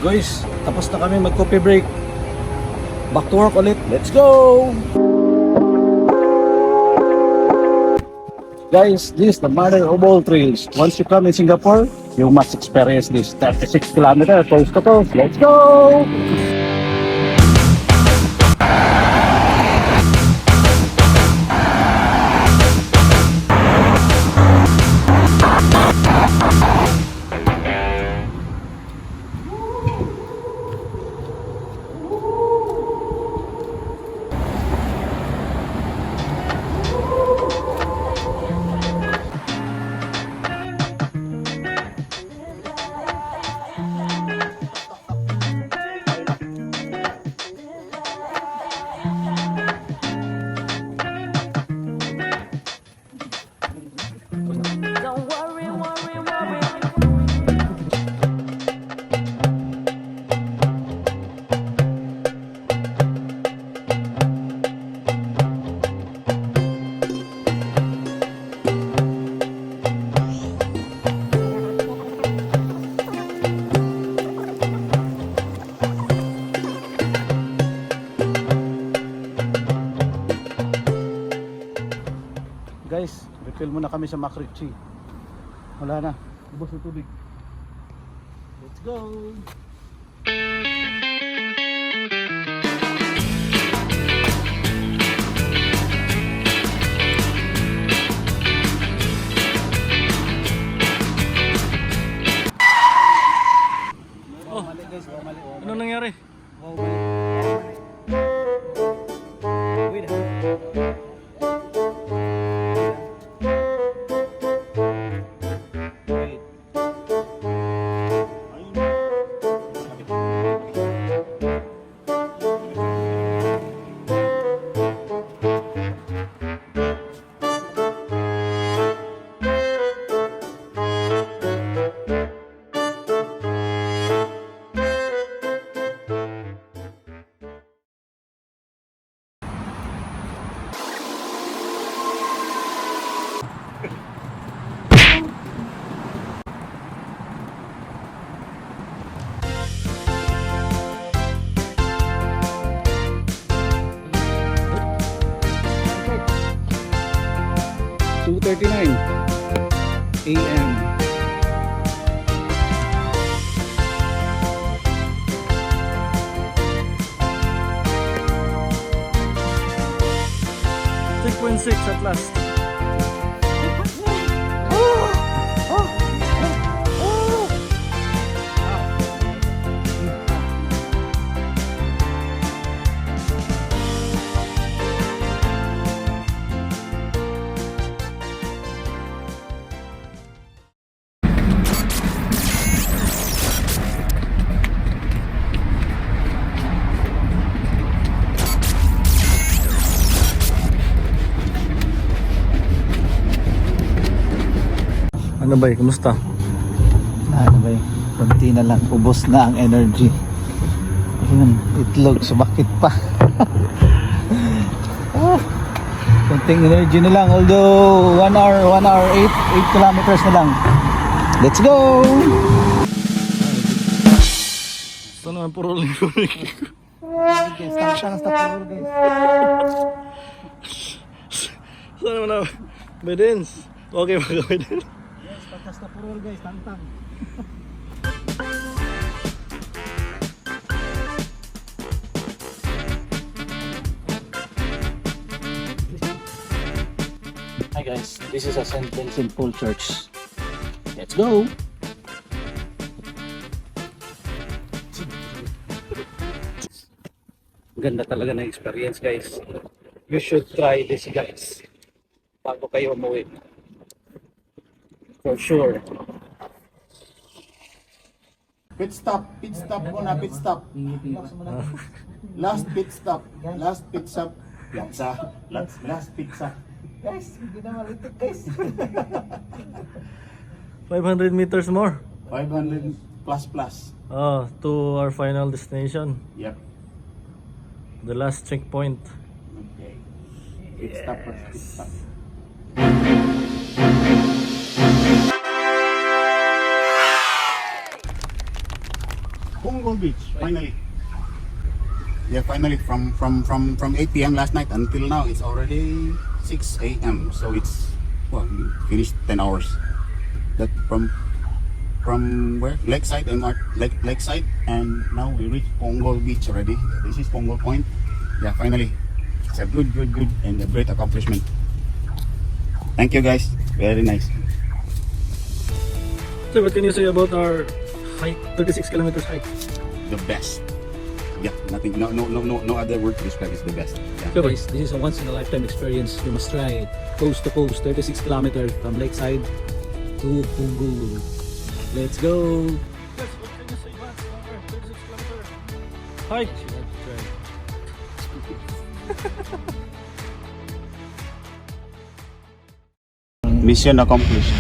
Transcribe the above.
Guys, tapos na kami mag-coffee break. Back to work ulit. Let's go! Guys, this is the mother of all trails. Once you come in Singapore, you must experience this 36 kilometers coast to coast. Let's go! Don't worry, worry, worry. Guys, refill muna kami sa Makrichi. Wala na. Ubos na tubig. Let's go! Mali guys, mali. Ano nangyari? Wait. AM. .6 at last. Ano ba? Kumusta? Ano ba konti na lang, ubos na ang energy. Ayun, itlog, sumakit pa. Konting energy na lang, although 1 hour, 8 kilometers na lang. Let's go! Saan naman puro linggo? Guys, tangtang sa puro guys. Saan naman na? Bedens? Okay ba gawin din? Yes, pagkas na puro guys, tangtang. Hi guys, this is a St. Vincent Paul Church. Let's go! Ganda talaga ng experience guys. You should try this guys. Bago kayo umuwi. For sure. Pit stop muna, pit stop. Last pit stop. Last pit stop. Last pit stop. Guys, hindi na malitik guys. 500 meters more. 500 plus. Oh, to our final destination. Yep. The last checkpoint. Okay. Pit stop first, pit stop. Punggol Beach, finally. Yeah, finally from 8 p.m. last night until now, it's already 6 a.m. So it's, well, we finished 10 hours. That from where? Lakeside and Lakeside, and now we reach Pongal Beach already. This is Pongal Point. Yeah, finally. It's a good and a great accomplishment. Thank you guys. Very nice. So what can you say about our hike, 36 kilometers hike? The best. Yeah, nothing. No other word to describe. It's the best. Yeah. So guys, this is a once in a lifetime experience. You must try it. Coast to coast, 36 kilometers from Lakeside to Punggol. Let's go. Yes, what can you say about our 36 kilometer hike? Mission accomplished.